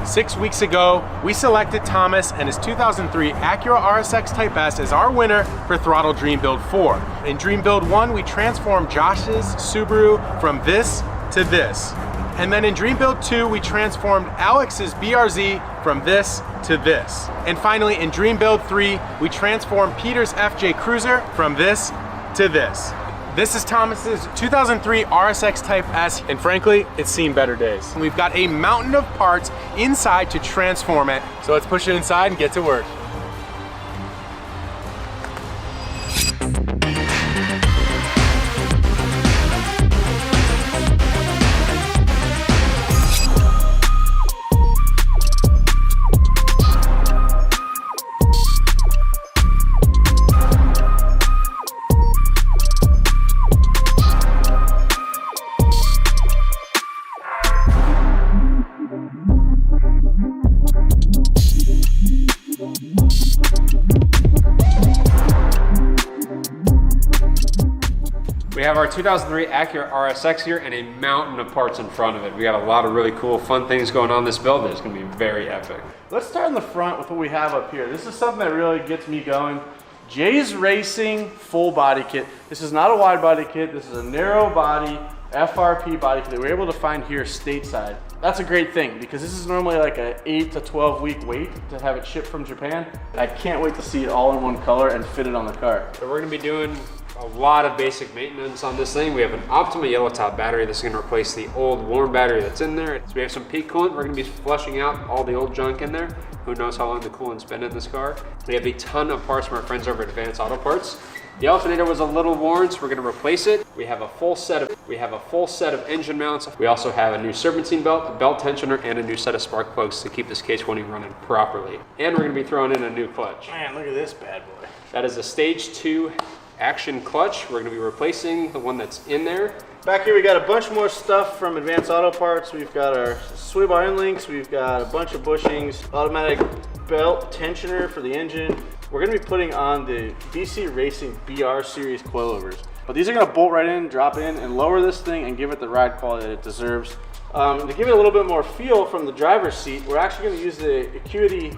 6 weeks ago, we selected Thomas and his 2003 Acura RSX Type S as our winner for Throttle Dream Build 4. In Dream Build 1, we transformed Josh's Subaru from this to this. And then in Dream Build 2, we transformed Alex's BRZ from this to this. And finally, in Dream Build 3, we transformed Peter's FJ Cruiser from this to this. This is Thomas's 2003 RSX Type S, and frankly, it's seen better days. We've got a mountain of parts inside to transform it, so let's push it inside and get to work. We have our 2003 Acura RSX here and a mountain of parts in front of it. We got a lot of really cool, fun things going on in this build. It's gonna be very epic. Let's start in the front with what we have up here. This is something that really gets me going. Jay's Racing full body kit. This is not a wide body kit. This is a narrow body FRP body kit that we're able to find here stateside. That's a great thing because this is normally like an 8 to 12 week wait to have it shipped from Japan. I can't wait to see it all in one color and fit it on the car. So we're gonna be doing a lot of basic maintenance on this thing. We have an Optima yellow top battery. This is gonna replace the old warm battery that's in there. So we have some peak coolant. We're gonna be flushing out all the old junk in there. Who knows how long the coolant's been in this car. We have a ton of parts from our friends over at Advanced Auto Parts. The alternator was a little worn, so we're gonna replace it. We have a full set of engine mounts. We also have a new serpentine belt, a belt tensioner, and a new set of spark plugs to keep this K20 running properly. And we're gonna be throwing in a new clutch. Man, look at this bad boy. That is a stage 2 action clutch. We're gonna be replacing the one that's in there. Back here we got a bunch more stuff from Advanced Auto Parts. We've got our sway bar end links, we've got a bunch of bushings, automatic belt tensioner for the engine. We're gonna be putting on the BC Racing BR series coilovers. But these are gonna bolt right in, drop in, and lower this thing and give it the ride quality that it deserves. To give it a little bit more feel from the driver's seat, we're actually going to use the Acuity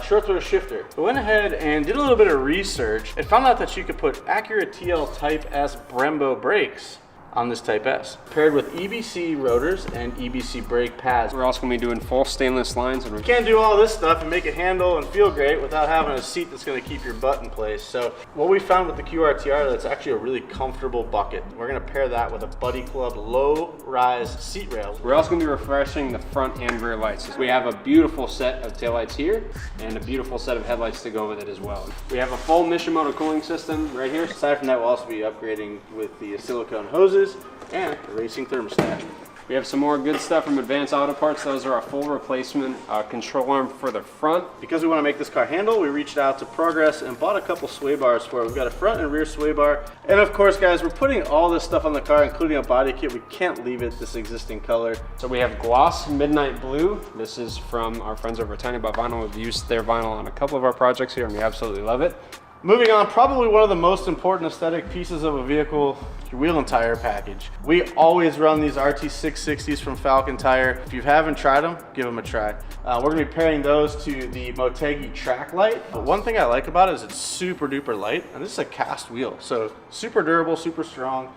short throw shifter. We went ahead and did a little bit of research and found out that you could put Acura TL Type S Brembo brakes on this Type S, paired with EBC rotors and EBC brake pads. We're also going to be doing full stainless lines. And you can't do all this stuff and make it handle and feel great without having a seat that's going to keep your butt in place. So what we found with the QRTR, that's actually a really comfortable bucket. We're going to pair that with a Buddy Club low-rise seat rail. We're also going to be refreshing the front and rear lights. We have a beautiful set of taillights here and a beautiful set of headlights to go with it as well. We have a full Mishimoto cooling system right here. Aside from that, we'll also be upgrading with the silicone hoses and the racing thermostat. We have some more good stuff from Advanced Auto Parts. Those are a full replacement control arm for the front. Because we want to make this car handle, we reached out to Progress and bought a couple sway bars for it. We've got a front and rear sway bar. And of course, guys, we're putting all this stuff on the car, including a body kit. We can't leave it this existing color. So we have gloss midnight blue. This is from our friends over at Tiny About Vinyl. We've used their vinyl on a couple of our projects here and we absolutely love it. Moving on, probably one of the most important aesthetic pieces of a vehicle, your wheel and tire package. We always run these RT660s from Falcon Tire. If you haven't tried them, give them a try. We're gonna be pairing those to the Motegi track light. But one thing I like about it is it's super duper light, and this is a cast wheel. So super durable, super strong.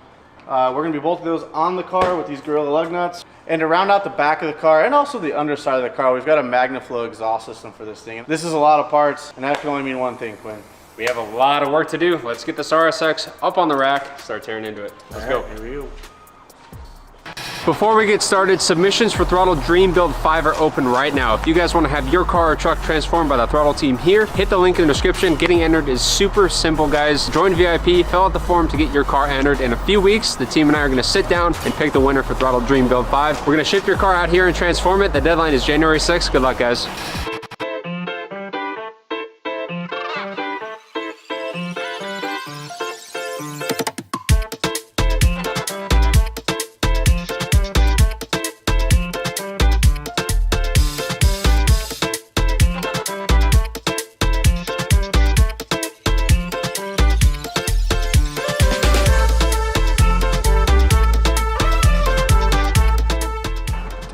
We're gonna be bolting those on the car with these Gorilla lug nuts. And to round out the back of the car and also the underside of the car, we've got a MagnaFlow exhaust system for this thing. This is a lot of parts, and that can only mean one thing, Quinn. We have a lot of work to do. Let's get this RSX up on the rack, start tearing into it. Let's go. Here we go. Before we get started, submissions for Throttle Dream Build 5 are open right now. If you guys want to have your car or truck transformed by the Throttle team here, hit the link in the description. Getting entered is super simple, guys. Join VIP, fill out the form to get your car entered. In a few weeks, the team and I are going to sit down and pick the winner for Throttle Dream Build 5. We're going to ship your car out here and transform it. The deadline is January 6th. Good luck, guys.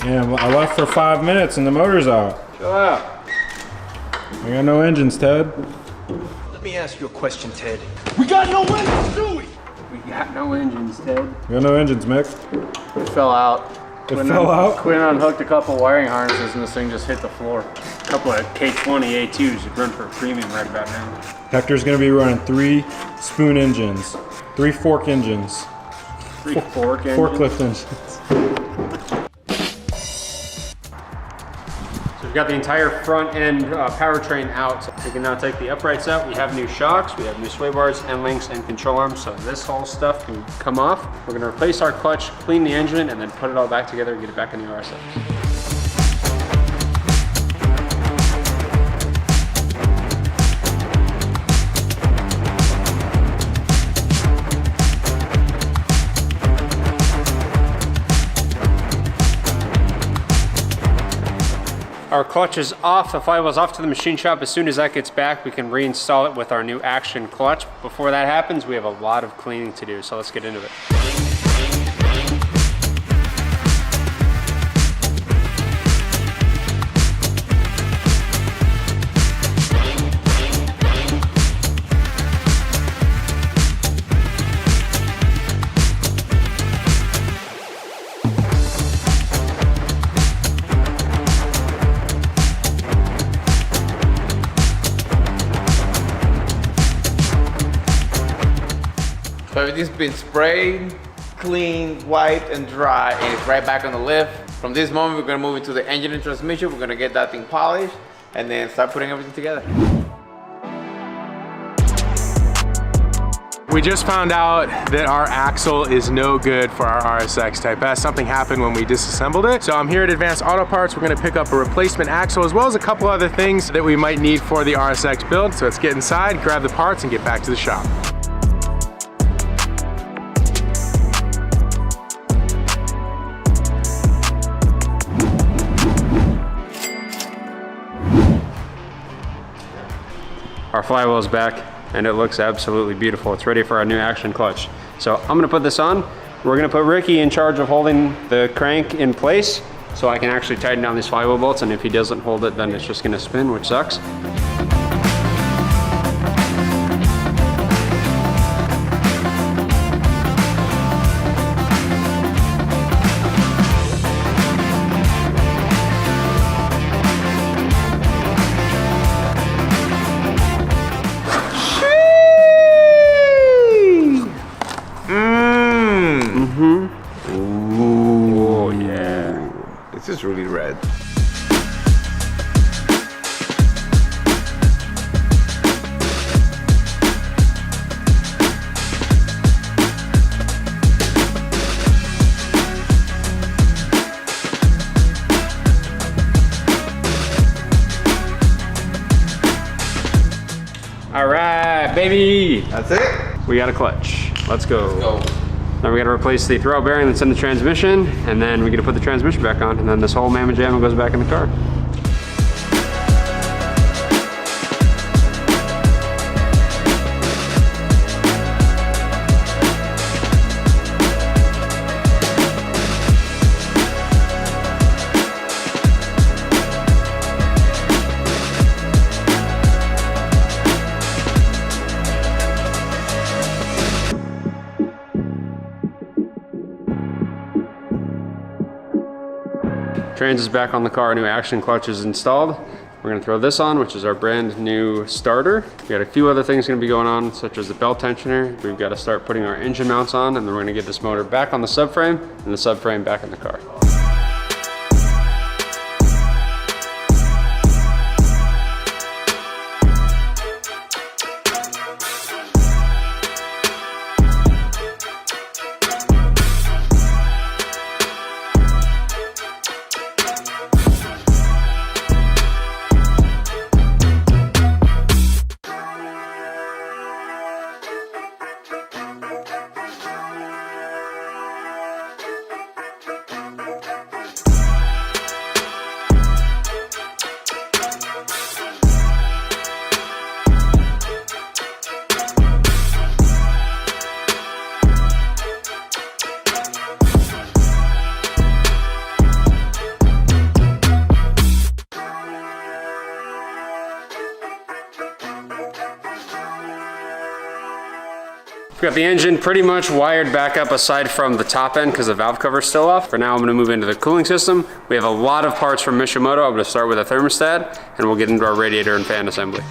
Yeah, I left for 5 minutes and the motor's out. Chill out. I got no engines, Ted. Let me ask you a question, Ted. We got no engines, Ted. We got no engines, Mick. It fell out. It fell out? Quinn unhooked a couple wiring harnesses and this thing just hit the floor. A couple of K20 A2s would run for a premium right about now. Hector's gonna be running 3 spoon engines, 3 fork engines, 3 fork engines. forklift engines. So we've got the entire front end powertrain out. So we can now take the uprights out. We have new shocks, we have new sway bars, end links, and control arms. So this whole stuff can come off. We're gonna replace our clutch, clean the engine, and then put it all back together and get it back in the RSX. Our clutch is off, the flywheel's off to the machine shop. As soon as that gets back, we can reinstall it with our new action clutch. Before that happens, we have a lot of cleaning to do, so let's get into it. So everything's been sprayed, cleaned, wiped, and dry, and it's right back on the lift. From this moment, we're gonna move into the engine and transmission. We're gonna get that thing polished, and then start putting everything together. We just found out that our axle is no good for our RSX Type S. Something happened when we disassembled it. So I'm here at Advanced Auto Parts. We're gonna pick up a replacement axle as well as a couple other things that we might need for the RSX build. So let's get inside, grab the parts, and get back to the shop. Our flywheel is back and it looks absolutely beautiful. It's ready for our new action clutch. So I'm gonna put this on. We're gonna put Ricky in charge of holding the crank in place so I can actually tighten down these flywheel bolts, and if he doesn't hold it, then it's just gonna spin, which sucks. Oh yeah. This is really red. All right, baby. That's it? We got a clutch. Let's go. Go. Now we gotta replace the throttle bearing that's in the transmission, and then we gotta put the transmission back on, and then this whole mamma jamma goes back in the car. Trans is back on the car, new action clutch is installed. We're gonna throw this on, which is our brand new starter. We got a few other things gonna be going on, such as the belt tensioner. We've got to start putting our engine mounts on, and then we're gonna get this motor back on the subframe, and the subframe back in the car. We've got the engine pretty much wired back up aside from the top end because the valve cover is still off. For now, I'm gonna move into the cooling system. We have a lot of parts from Mishimoto. I'm gonna start with a thermostat and we'll get into our radiator and fan assembly.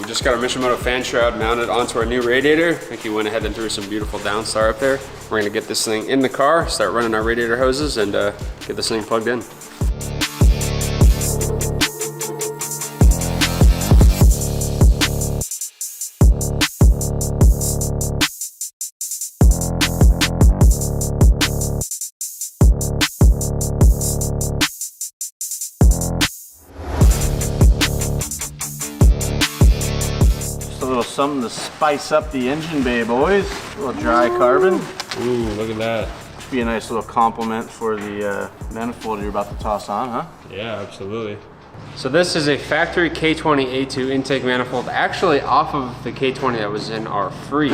Just got our Mishimoto fan shroud mounted onto our new radiator. I think he went ahead and threw some beautiful downstar up there. We're gonna get this thing in the car, start running our radiator hoses, and get this thing plugged in. A little something to spice up the engine bay, boys. A little dry carbon. Ooh, look at that. Should be a nice little compliment for the manifold you're about to toss on, huh? Yeah, absolutely. So this is a factory K20A2 intake manifold, actually off of the K20 that was in our Freak.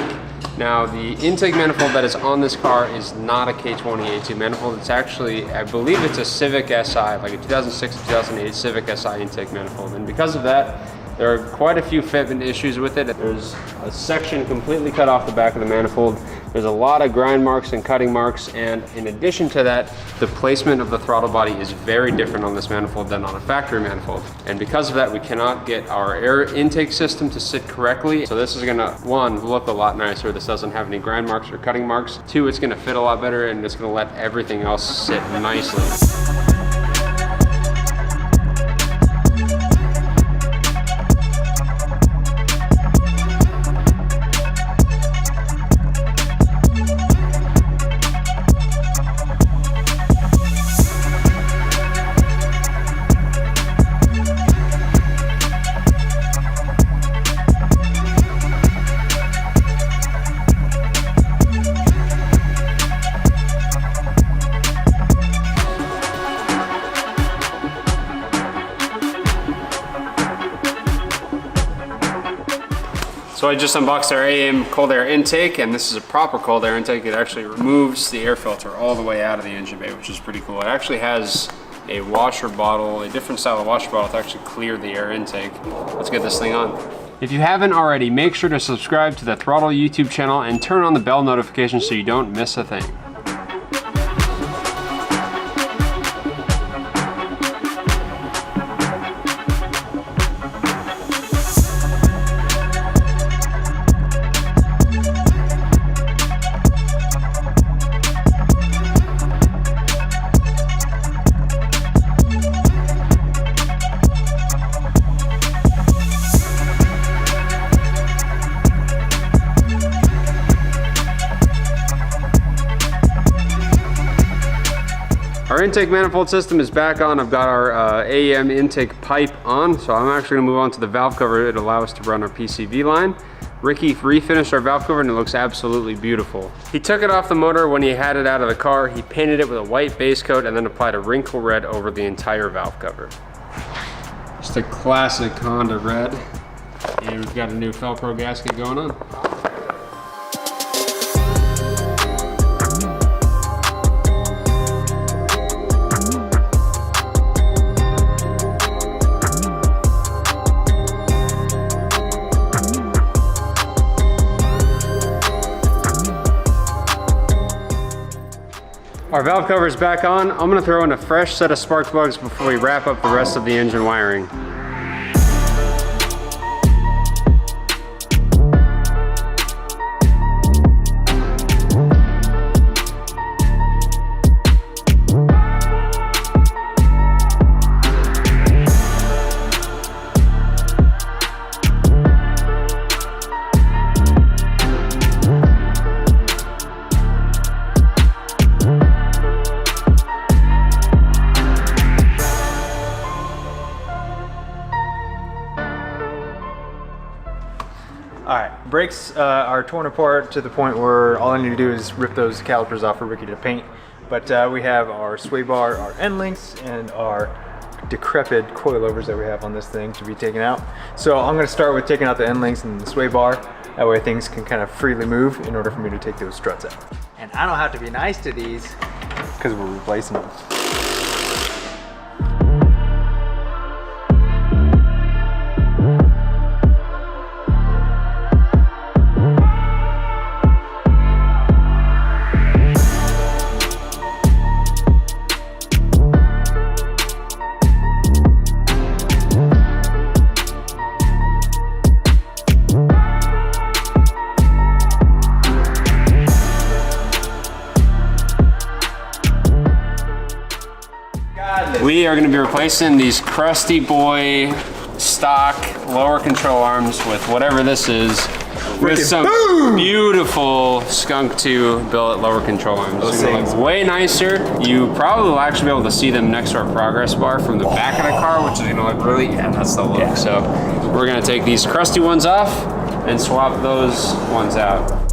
Now the intake manifold that is on this car is not a K20A2 manifold. It's actually, I believe it's a Civic SI, like a 2006 to 2008 Civic SI intake manifold. And because of that, there are quite a few fitment issues with it. There's a section completely cut off the back of the manifold. There's a lot of grind marks and cutting marks, and in addition to that, the placement of the throttle body is very different on this manifold than on a factory manifold. And because of that, we cannot get our air intake system to sit correctly. So this is gonna, one, look a lot nicer. This doesn't have any grind marks or cutting marks. Two, it's gonna fit a lot better, and it's gonna let everything else sit nicely. So I just unboxed our AM cold air intake, and this is a proper cold air intake. It actually removes the air filter all the way out of the engine bay, which is pretty cool. It actually has a washer bottle, a different style of washer bottle to actually clear the air intake. Let's get this thing on. If you haven't already, make sure to subscribe to the throtl YouTube channel and turn on the bell notification so you don't miss a thing. Our intake manifold system is back on. I've got our AEM intake pipe on, so I'm actually gonna move on to the valve cover. It'll allow us to run our PCV line. Ricky refinished our valve cover and it looks absolutely beautiful. He took it off the motor when he had it out of the car. He painted it with a white base coat and then applied a wrinkle red over the entire valve cover. Just a classic Honda red. And we've got a new Felpro gasket going on. Our valve cover is back on. I'm gonna throw in a fresh set of spark plugs before we wrap up the rest of the engine wiring. All right, brakes are torn apart to the point where all I need to do is rip those calipers off for Ricky to paint. But we have our sway bar, our end links, and our decrepit coilovers that we have on this thing to be taken out. So I'm gonna start with taking out the end links and the sway bar. That way things can kind of freely move in order for me to take those struts out. And I don't have to be nice to these because we're replacing them. We are going to be replacing these crusty boy stock lower control arms with whatever this is, with some beautiful Skunk 2 billet lower control arms. Those things look way nicer. You probably will actually be able to see them next to our progress bar from the back of the car, which is going to look really, yeah, that's the look. Yeah. So we're going to take these crusty ones off and swap those ones out.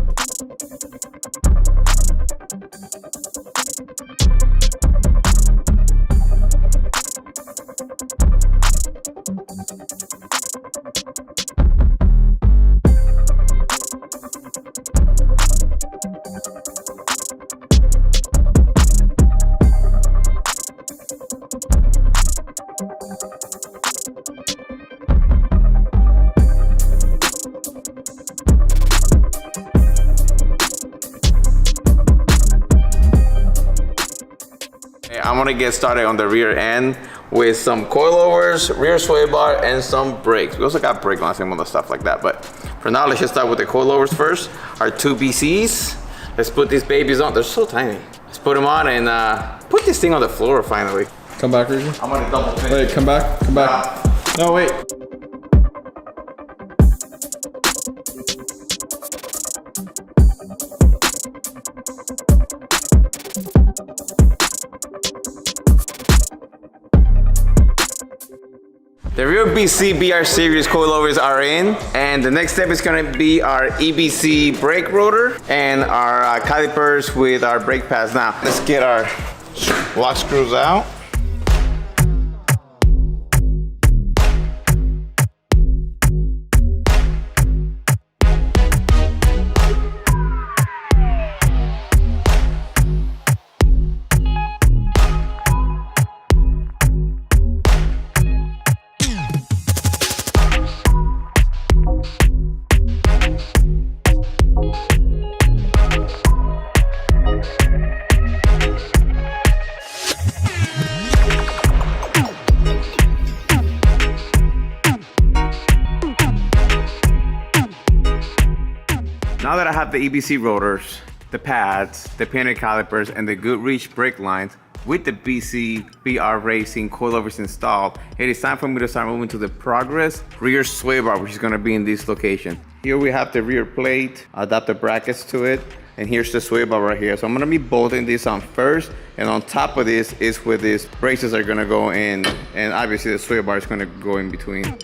I'm gonna get started on the rear end with some coilovers, rear sway bar, and some brakes. We also got brake lines and other stuff like that, but for now, let's just start with the coilovers first. Our two BCs. Let's put these babies on. They're so tiny. Let's put them on and put this thing on the floor finally. Come back, Reggie. I'm gonna double finish. Wait, come back, come back. No, wait. The rear BC BR series coilovers are in, and the next step is gonna be our EBC brake rotor and our calipers with our brake pads. Now, let's get our lock screws out. Now that I have the EBC rotors, the pads, the painted calipers, and the Goodreach brake lines with the BC BR Racing coilovers installed, it is time for me to start moving to the Progress rear sway bar, which is gonna be in this location. Here we have the rear plate, adapter brackets to it, and here's the sway bar right here. So I'm gonna be bolting this on first, and on top of this is where these braces are gonna go in, and obviously the sway bar is gonna go in between.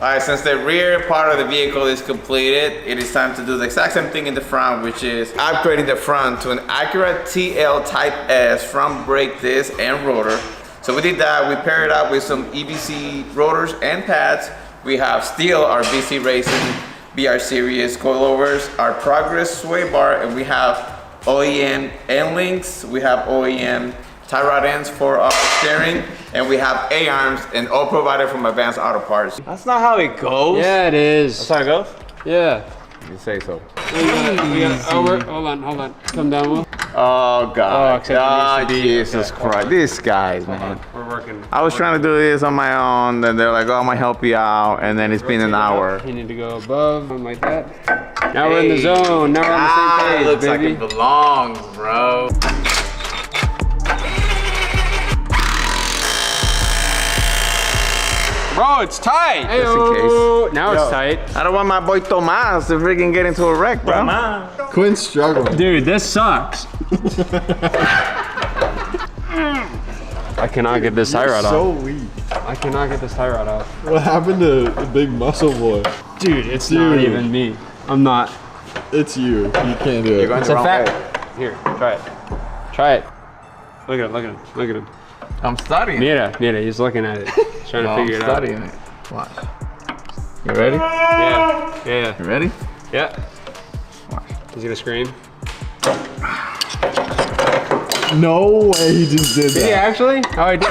All right, since the rear part of the vehicle is completed, it is time to do the exact same thing in the front, which is upgrading the front to an Acura TL Type S front brake disc and rotor. So we did that. We paired it up with some EBC rotors and pads. We have still our BC Racing BR Series coilovers, our Progress sway bar, and we have OEM end links. We have OEM tie rod ends for our steering, and we have A-arms, and all provided from Advanced Auto Parts. That's not how it goes. Yeah, it is. That's how it goes? Yeah. You say so. Hold on. Come down, Will. Oh, God. Oh, Jesus Christ. These guys, man. We're working. I was trying to do this on my own, and they're like, oh, I'm gonna help you out, and then it's been an hour. You need to go above, something like that. Now we're in the zone. Now we're on the same page, it looks baby. like it belongs, bro. Bro, it's tight. Just in case. Now it's tight. I don't want my boy Tomas to freaking get into a wreck, bro. Quinn's struggling. Dude, this sucks. I cannot get this tie rod off. So weak. I cannot get this tie rod out. What happened to the big muscle boy? Dude, it's not even me. I'm not. It's you. You can't do it. It's a fact. Here, try it. Try it. Look at him, look at him, look at him. I'm studying. Mira, he's looking at it. He's trying to figure it out. I'm studying it. Watch. You ready? Yeah. You ready? Yeah. Watch. Is he gonna scream? No way he just did that. Did he actually? Oh, he did.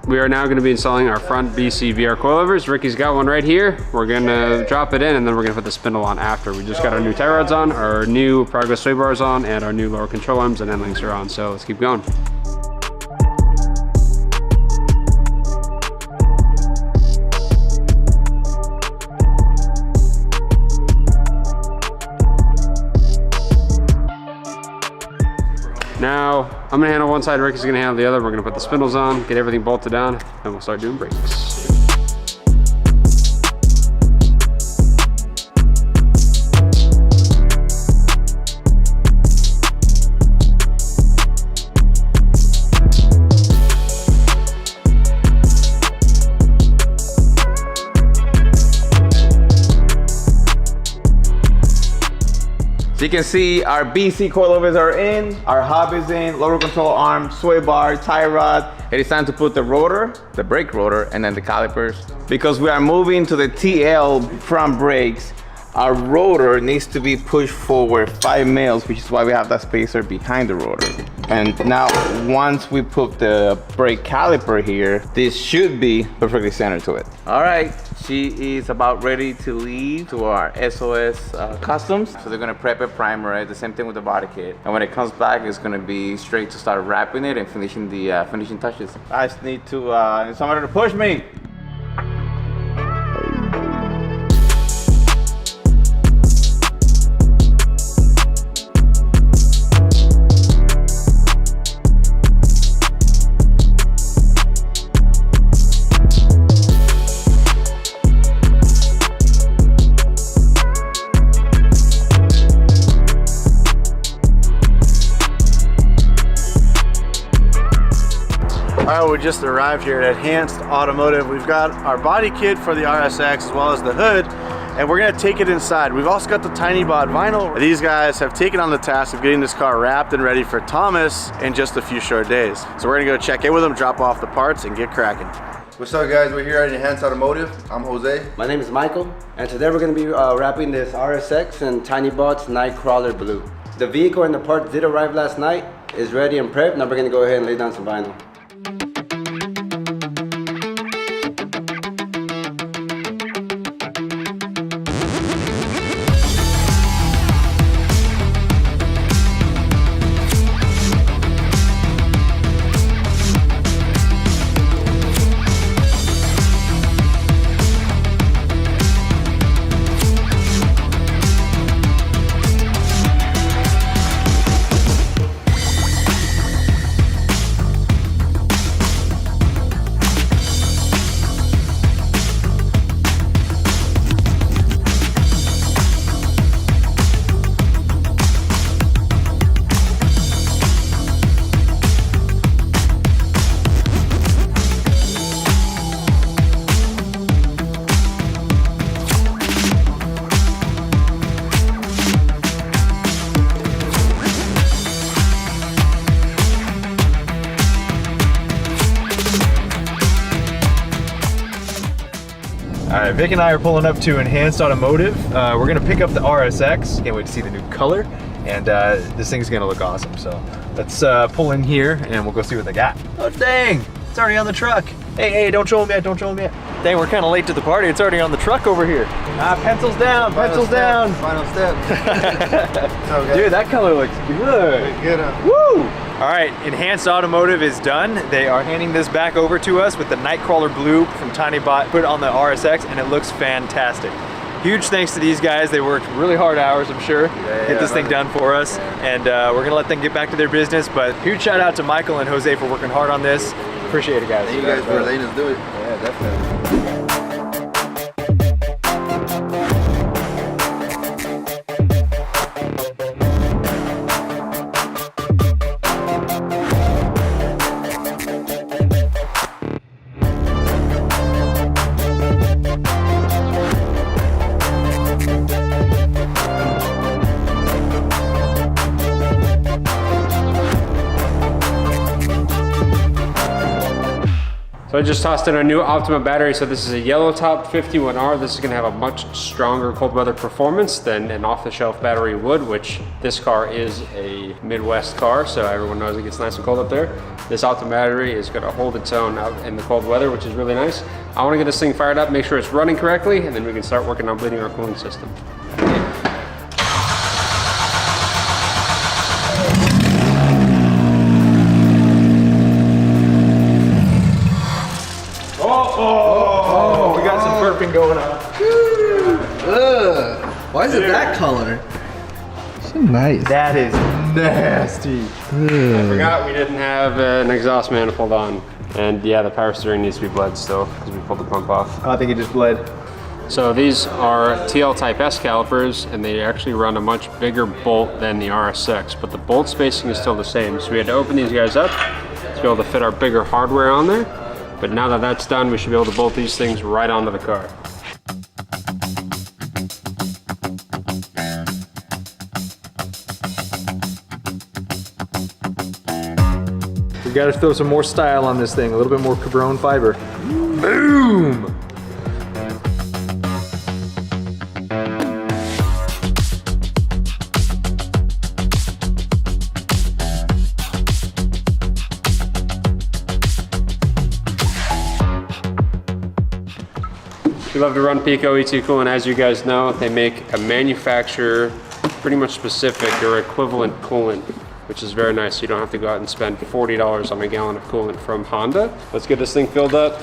We are now going to be installing our front BC VR coilovers. Ricky's got one right here. We're going to drop it in and then we're going to put the spindle on after. We just got our new tie rods on, our new progress sway bars on, and our new lower control arms and end links are on. So let's keep going. Now, I'm gonna handle one side, Ricky's gonna handle the other. We're gonna put the spindles on, get everything bolted down, and we'll start doing brakes. So you can see our BC coilovers are in, our hub is in, lower control arm, sway bar, tie rod. It is time to put the rotor, the brake rotor, and then the calipers. Because we are moving to the TL front brakes, our rotor needs to be pushed forward 5 mils, which is why we have that spacer behind the rotor. And now, once we put the brake caliper here, this should be perfectly centered to it. All right, she is about ready to leave to our SOS customs. So they're gonna prep it, primer it, the same thing with the body kit. And when it comes back, it's gonna be straight to start wrapping it and finishing the finishing touches. I just need to need somebody to push me. All right, we just arrived here at Enhanced Automotive. We've got our body kit for the RSX as well as the hood, and we're gonna take it inside. We've also got the TinyBot vinyl. These guys have taken on the task of getting this car wrapped and ready for Thomas in just a few short days. So we're gonna go check in with them, drop off the parts, and get cracking. What's up, guys? We're here at Enhanced Automotive. I'm Jose. My name is Michael, and today we're going to be wrapping this RSX in TinyBot's Nightcrawler Blue. The vehicle and the parts did arrive last night, is ready and prepped. Now we're going to go ahead and lay down some vinyl. All right, Vic and I are pulling up to Enhanced Automotive. We're gonna pick up the RSX. Can't wait to see the new color. And this thing's gonna look awesome. So let's pull in here and we'll go see what they got. Oh dang, it's already on the truck. Hey, don't show them yet, don't show them yet. Dang, we're kind of late to the party. It's already on the truck over here. Pencils down, pencils down. Final step. Dude, that color looks good. Good. Woo! All right, Enhanced Automotive is done. They are handing this back over to us with the Nightcrawler Blue from TinyBot. Put it on the RSX and it looks fantastic. Huge thanks to these guys. They worked really hard hours, I'm sure, get this thing done for us. And we're gonna let them get back to their business. But huge shout out to Michael and Jose for working hard on this. Appreciate it, guys. Thank you guys for letting us do it. Yeah, definitely. So I just tossed in our new Optima battery. So this is a yellow top 51R. This is gonna have a much stronger cold weather performance than an off-the-shelf battery would, which this car is a Midwest car, so everyone knows it gets nice and cold up there. This Optima battery is gonna hold its own out in the cold weather, which is really nice. I wanna get this thing fired up, make sure it's running correctly, and then we can start working on bleeding our cooling system. Oh, we got some burping going on. Why is it that color? So nice. That is nasty. I forgot we didn't have an exhaust manifold on. And yeah, the power steering needs to be bled still because we pulled the pump off. I think it just bled. So these are TL Type S calipers, and they actually run a much bigger bolt than the RSX, but the bolt spacing is still the same. So we had to open these guys up to be able to fit our bigger hardware on there. But now that that's done, we should be able to bolt these things right onto the car. We gotta throw some more style on this thing, a little bit more Cabron fiber. Boom! We love to run Pico E2 coolant. As you guys know, they make a manufacturer pretty much specific or equivalent coolant, which is very nice. So you don't have to go out and spend $40 on a gallon of coolant from Honda. Let's get this thing filled up.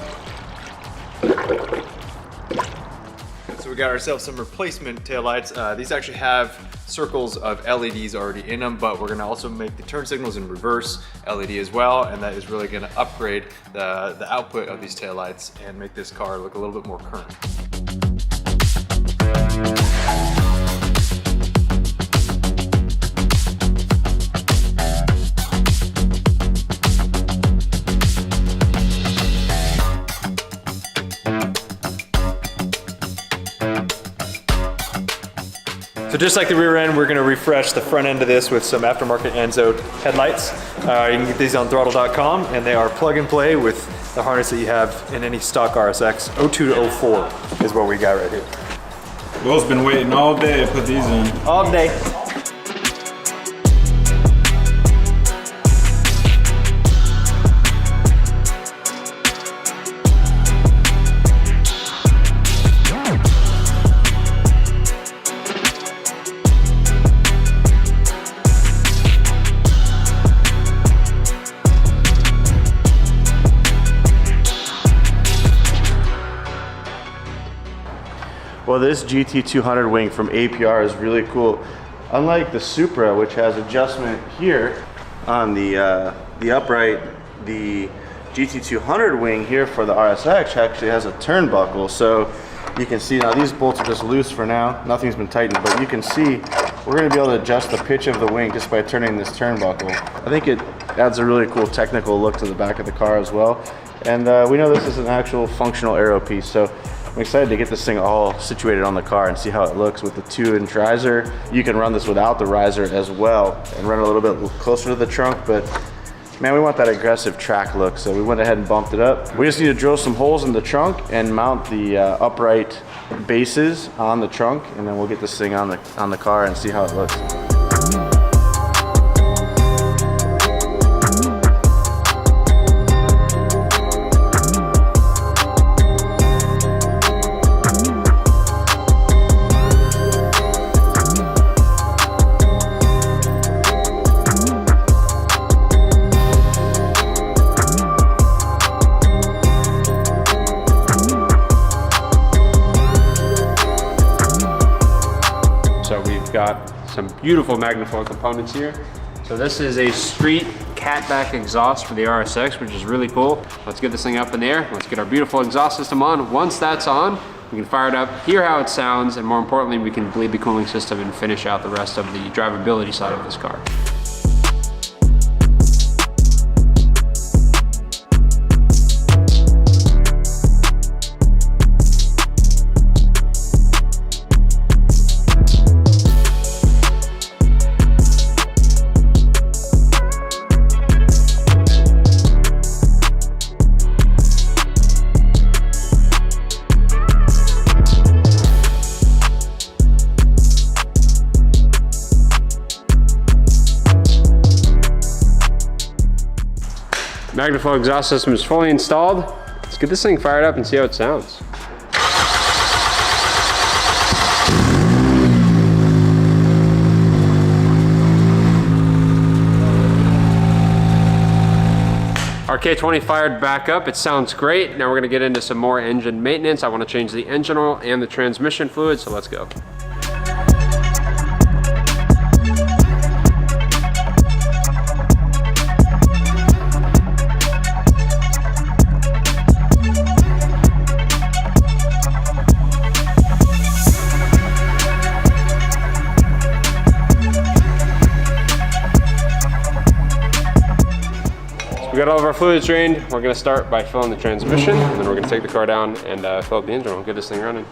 So we got ourselves some replacement taillights. These actually have circles of LEDs already in them, but we're gonna also make the turn signals in reverse LED as well, and that is really gonna upgrade the output of these taillights and make this car look a little bit more current. So just like the rear end, we're gonna refresh the front end of this with some aftermarket Enzo headlights. You can get these on throtl.com, and they are plug and play with the harness that you have in any stock RSX. 02 to 04 is what we got right here. Will's been waiting all day to put these in. All day. Well, this GT200 wing from APR is really cool. Unlike the Supra, which has adjustment here on the upright, the GT200 wing here for the RSX actually has a turnbuckle. So you can see now these bolts are just loose for now. Nothing's been tightened, but you can see we're going to be able to adjust the pitch of the wing just by turning this turnbuckle. I think it adds a really cool technical look to the back of the car as well. And we know this is an actual functional aero piece, so I'm excited to get this thing all situated on the car and see how it looks with the 2-inch riser. You can run this without the riser as well and run it a little bit closer to the trunk, but man, we want that aggressive track look, so we went ahead and bumped it up. We just need to drill some holes in the trunk and mount the upright bases on the trunk, and then we'll get this thing on the car and see how it looks. Got some beautiful Magnafoil components here. So this is a street catback exhaust for the RSX, which is really cool. Let's get this thing up in the air. Let's get our beautiful exhaust system on. Once that's on, we can fire it up, hear how it sounds, and more importantly, we can bleed the cooling system and finish out the rest of the drivability side of this car. Magnaflow exhaust system is fully installed. Let's get this thing fired up and see how it sounds. Our K20 fired back up. It sounds great. Now we're gonna get into some more engine maintenance. I wanna change the engine oil and the transmission fluid, so let's go. We got all of our fluids drained. We're gonna start by filling the transmission, and then we're gonna take the car down and fill up the engine. We'll get this thing running.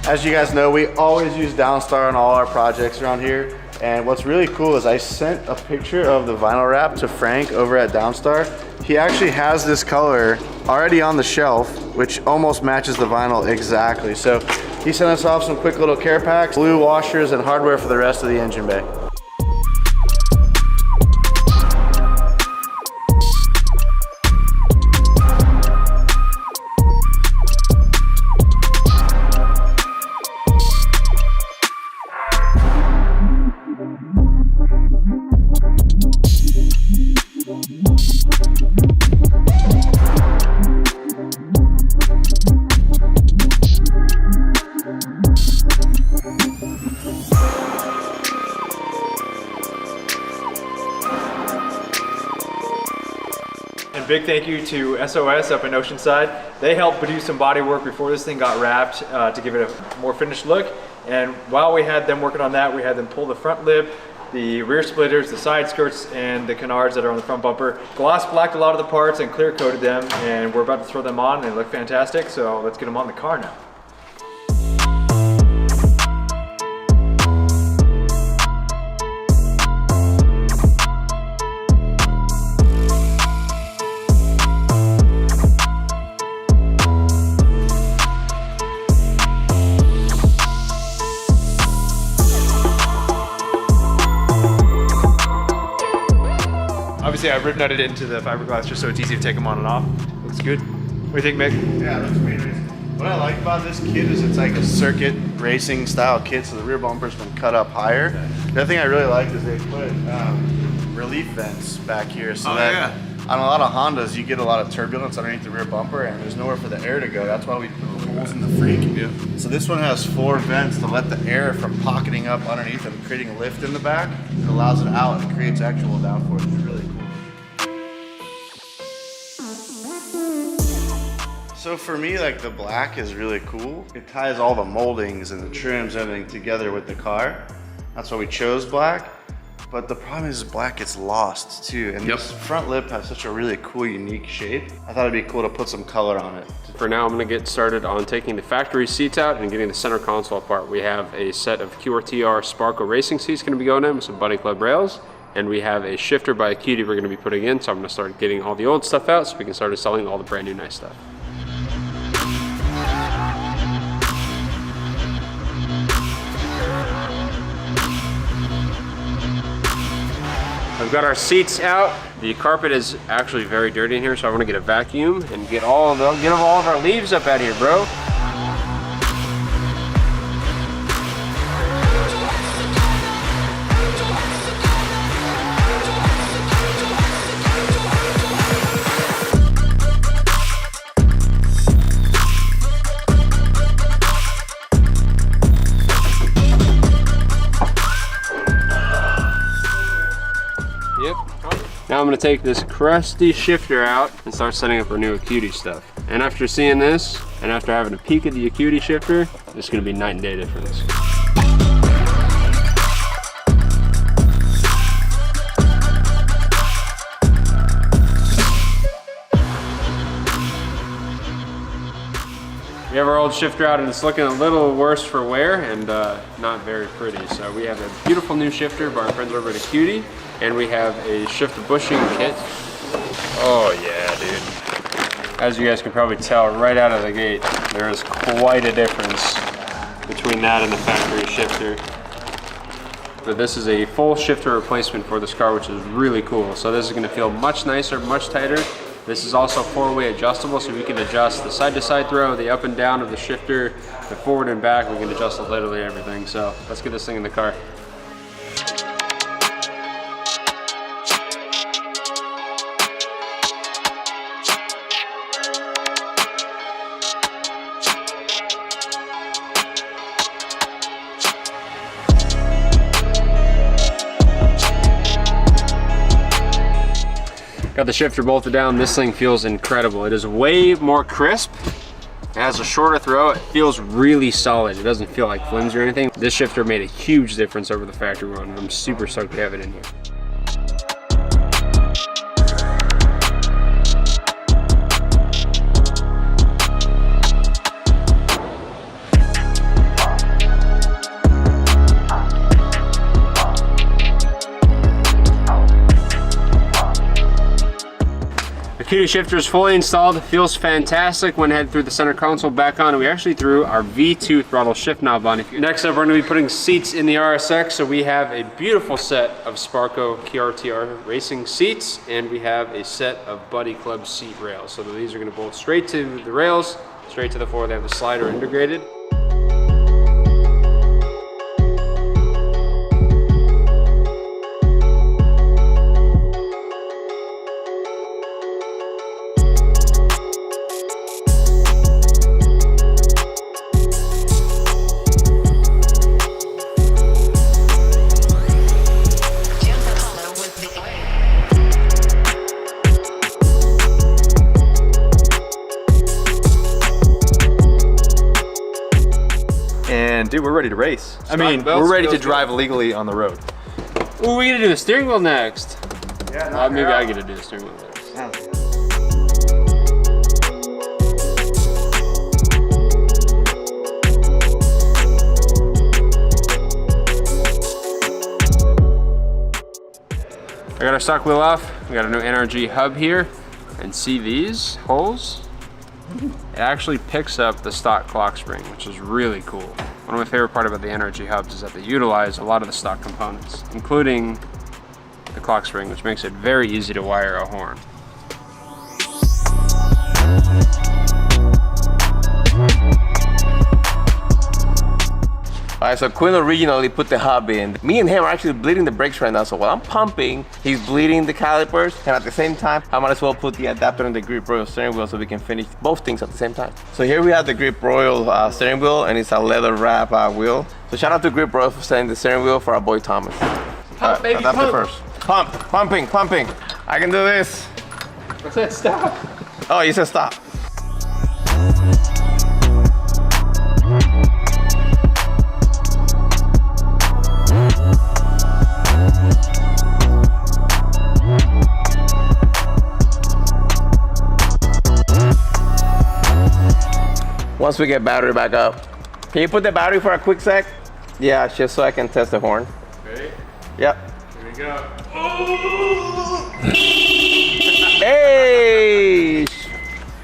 As you guys know, we always use Downstar on all our projects around here. And what's really cool is I sent a picture of the vinyl wrap to Frank over at Downstar. He actually has this color already on the shelf, which almost matches the vinyl exactly. So he sent us off some quick little care packs, blue washers, and hardware for the rest of the engine bay. And big thank you to SOS up in Oceanside. They helped do some body work before this thing got wrapped to give it a more finished look. And while we had them working on that, we had them pull the front lip, the rear splitters, the side skirts, and the canards that are on the front bumper. Gloss blacked a lot of the parts and clear coated them, and we're about to throw them on, and they look fantastic, so let's get them on the car now. Obviously, I rib nutted it into the fiberglass just so it's easy to take them on and off. Looks good. What do you think, Mick? Yeah, it looks pretty nice. What I like about this kit is it's like a circuit racing style kit, so the rear bumper's been cut up higher. The other thing I really like is they put relief vents back here, so that on a lot of Hondas you get a lot of turbulence underneath the rear bumper and there's nowhere for the air to go. That's why we put holes in the freak. Yeah. So this one has 4 vents to let the air from pocketing up underneath and creating a lift in the back. It allows it out and creates actual downforce. It's really cool. So for me, like, the black is really cool. It ties all the moldings and the trims and everything together with the car. That's why we chose black. But the problem is black gets lost too. And this front lip has such a really cool, unique shape. I thought it'd be cool to put some color on it. For now, I'm gonna get started on taking the factory seats out and getting the center console apart. We have a set of QRTR Sparkle racing seats gonna be going in with some Buddy Club rails. And we have a shifter by Acura we're gonna be putting in. So I'm gonna start getting all the old stuff out so we can start selling all the brand new nice stuff. We've got our seats out. The carpet is actually very dirty in here, so I want to get a vacuum and get all of our leaves up out of here, bro. Now I'm gonna take this crusty shifter out and start setting up our new Acura stuff. And after seeing this, and after having a peek at the Acura shifter, it's gonna be night and day difference. have our old shifter out and it's looking a little worse for wear and not very pretty. So we have a beautiful new shifter by our friends over at Acura, and we have a shifter bushing kit. Oh yeah, dude. As you guys can probably tell right out of the gate, there is quite a difference between that and the factory shifter. But this is a full shifter replacement for this car, which is really cool. So this is gonna feel much nicer, much tighter. This is also 4-way adjustable, so we can adjust the side-to-side throw, the up and down of the shifter, the forward and back. We can adjust literally everything. So let's get this thing in the car. Got the shifter bolted down. This thing feels incredible. It is way more crisp. It has a shorter throw. It feels really solid. It doesn't feel like flimsy or anything. This shifter made a huge difference over the factory one. I'm super stoked to have it in here. Acura shifter is fully installed. It feels fantastic. Went ahead, threw the center console back on, and we actually threw our V2 throttle shift knob on. Next up, we're going to be putting seats in the RSX. So we have a beautiful set of Sparco KRTR racing seats, and we have a set of Buddy Club seat rails. So these are going to bolt straight to the rails, straight to the floor. They have the slider integrated. Dude, we're ready to race. I mean, we're ready to drive legally on the road. Ooh, we gotta do the steering wheel next. Yeah, maybe I get to do the steering wheel next. I got our stock wheel off. We got a new NRG hub here. And see these holes? It actually picks up the stock clock spring, which is really cool. One of my favorite part about the NRG hubs is that they utilize a lot of the stock components, including the clock spring, which makes it very easy to wire a horn. All right, so Quinn originally put the hub in. Me and him are actually bleeding the brakes right now, so while I'm pumping, he's bleeding the calipers, and at the same time, I might as well put the adapter on the Grip Royal steering wheel so we can finish both things at the same time. So here we have the Grip Royal steering wheel, and it's a leather wrap wheel. So shout out to Grip Royal for sending the steering wheel for our boy Thomas. Pump, baby, pump. First. Pumping. I can do this. I said stop. Oh, you said stop. Once we get battery back up. Can you put the battery for a quick sec? Yeah, just so I can test the horn. Ready? Yep. Here we go. Hey!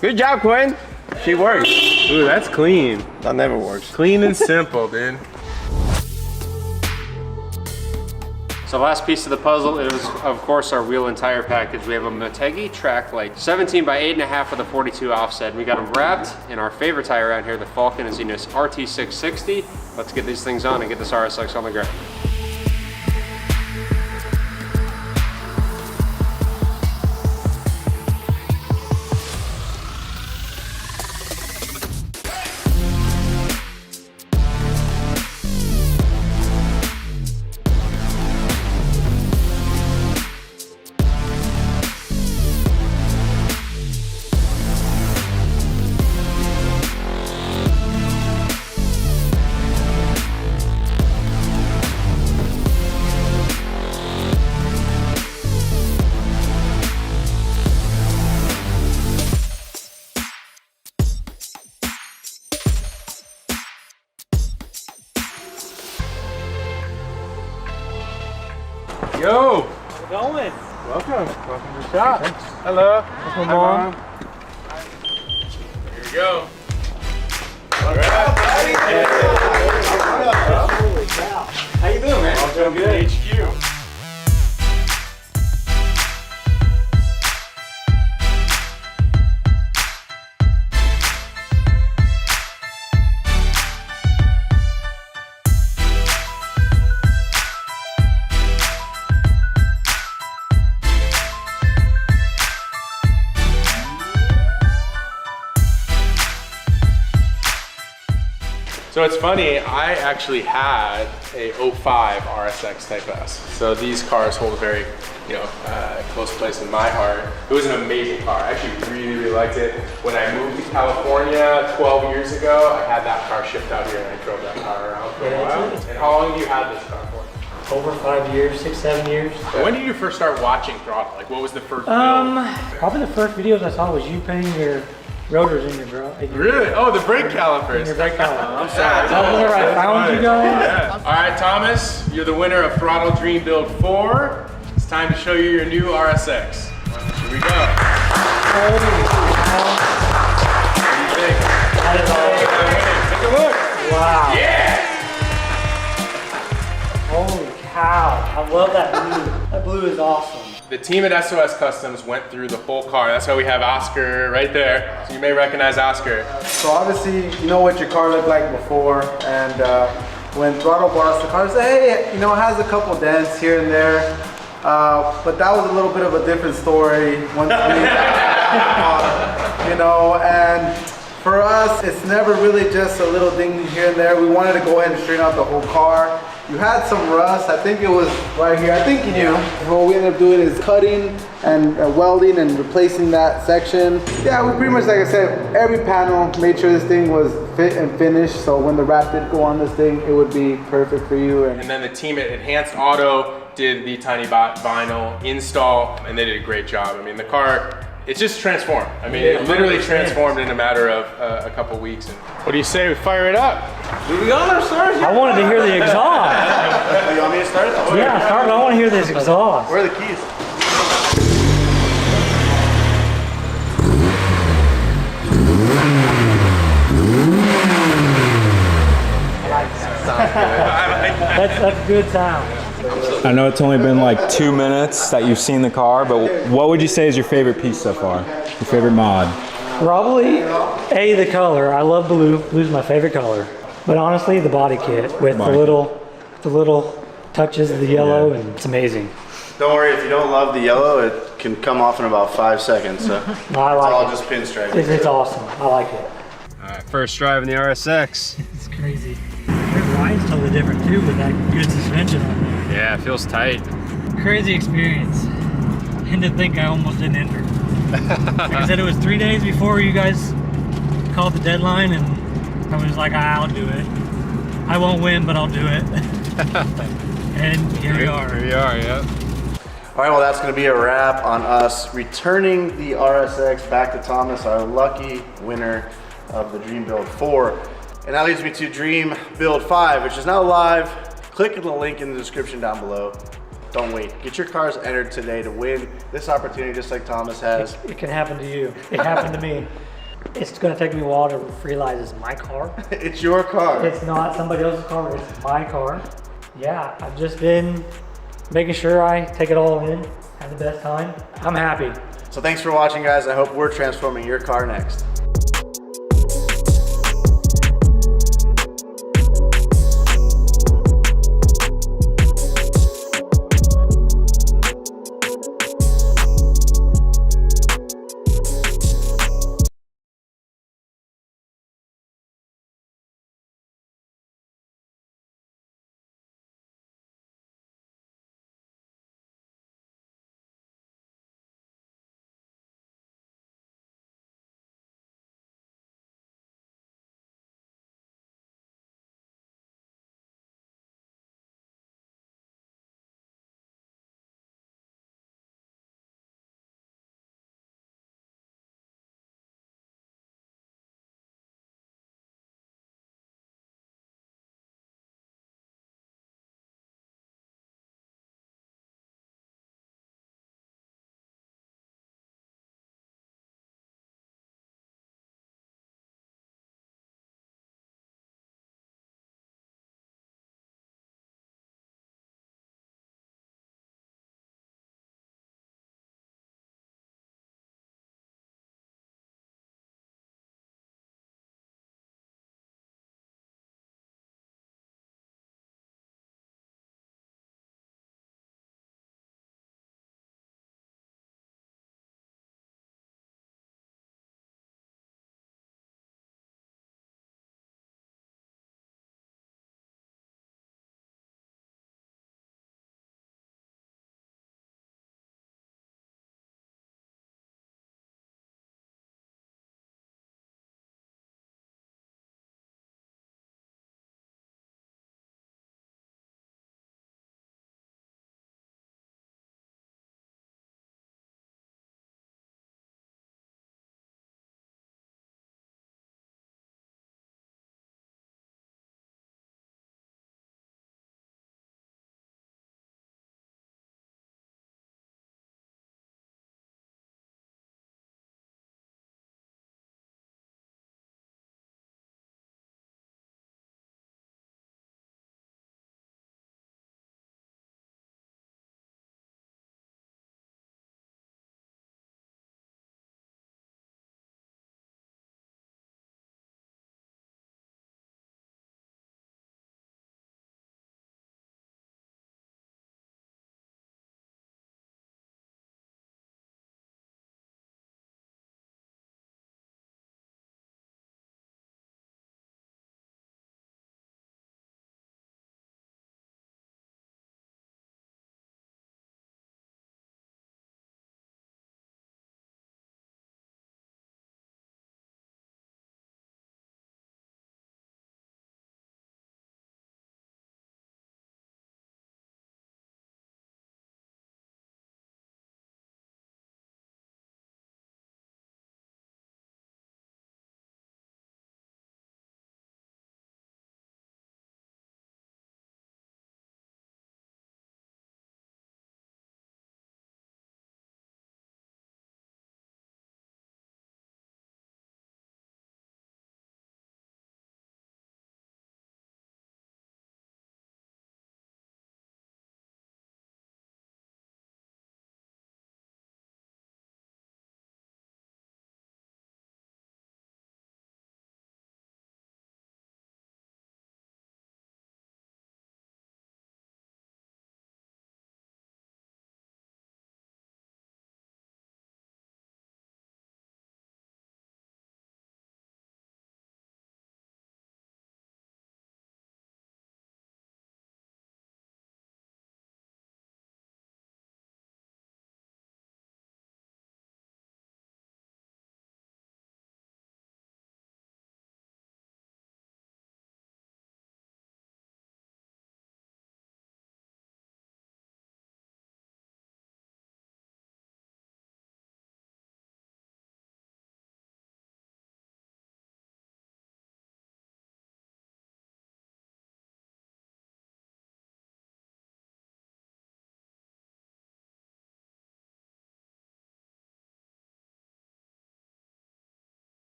Good job, Quinn. She works. Ooh, that's clean. That never works. Clean and simple, dude. So last piece of the puzzle is, of course, our wheel and tire package. We have a Motegi track light, 17 by 8.5 with a 42 offset. We got them wrapped in our favorite tire around here, the Falcon Azenos RT660. Let's get these things on and get this RSX on the ground. Yo! How's it going? Welcome. Welcome to the shop. Thanks. Hello. That's my mom. Here we go. How you doing, man? All doing good. HQ. So it's funny, I actually had a 05 RSX Type S. So these cars hold a very, close place in my heart. It was an amazing car. I actually really, really liked it. When I moved to California 12 years ago, I had that car shipped out here and I drove that car around for a while. And how long have you had this car for? Over 5 years, 6, 7 years. When did you first start watching throttle? Like what was the first Probably the first videos I saw was you painting your rotors in your Really? Oh, the brake calipers. Your brake caliper. I'm sorry. That's where I found you guys. Yeah. All right, Thomas, you're the winner of Throttle Dream Build 4. It's time to show you your new RSX. Here we go. Holy cow. What do you think? That is awesome. Take a look. Wow. Yeah. Holy cow. I love that blue. That blue is awesome. The team at SOS Customs went through the whole car. That's why we have Oscar right there. So you may recognize Oscar. So obviously, you know what your car looked like before, and when Throttle bought us the car, he said, hey, it has a couple dents here and there, but that was a little bit of a different story once we, and for us, it's never really just a little ding here and there. We wanted to go ahead and straighten out the whole car. You had some rust, I think it was right here. I think you knew. What we ended up doing is cutting and welding and replacing that section. Yeah, we pretty much, like I said, every panel made sure this thing was fit and finished. So when the wrap did go on this thing, it would be perfect for you. And then the team at Enhanced Auto did the tiny vinyl install, and they did a great job. I mean, the car, it's just transformed. I mean, it literally transformed in a matter of a couple weeks. And what do you say we fire it up? Do we on, sir? I wanted to hear the exhaust. You want me to start it? Yeah, start it. I want to hear this exhaust. Where are the keys? That's good sound. I know it's only been like 2 minutes that you've seen the car, but what would you say is your favorite piece so far? Your favorite mod? Probably the color. I love blue. Blue's my favorite color. But honestly, the body kit with the little touches of the yellow, and it's amazing. Don't worry, if you don't love the yellow, it can come off in about 5 seconds. So I it's like all it. just pinstripe. It's awesome. I like it. All right, first drive in the RSX. It's crazy. It rides totally different too with that good suspension on there. Yeah, it feels tight. Crazy experience. And to think I almost didn't enter. Like I said, it was 3 days before you guys called the deadline, and I was like, I'll do it. I won't win, but I'll do it. And here we are. Here we are, yeah. All right, well, that's going to be a wrap on us returning the RSX back to Thomas, our lucky winner of the Dream Build 4. And that leads me to Dream Build 5, which is now live. Click the link in the description down below. Don't wait. Get your cars entered today to win this opportunity just like Thomas has. It can happen to you. It happened to me. It's going to take me a while to realize it's my car. It's your car. It's not somebody else's car, it's my car. Yeah, I've just been making sure I take it all in, have the best time. I'm happy. So thanks for watching, guys. I hope we're transforming your car next.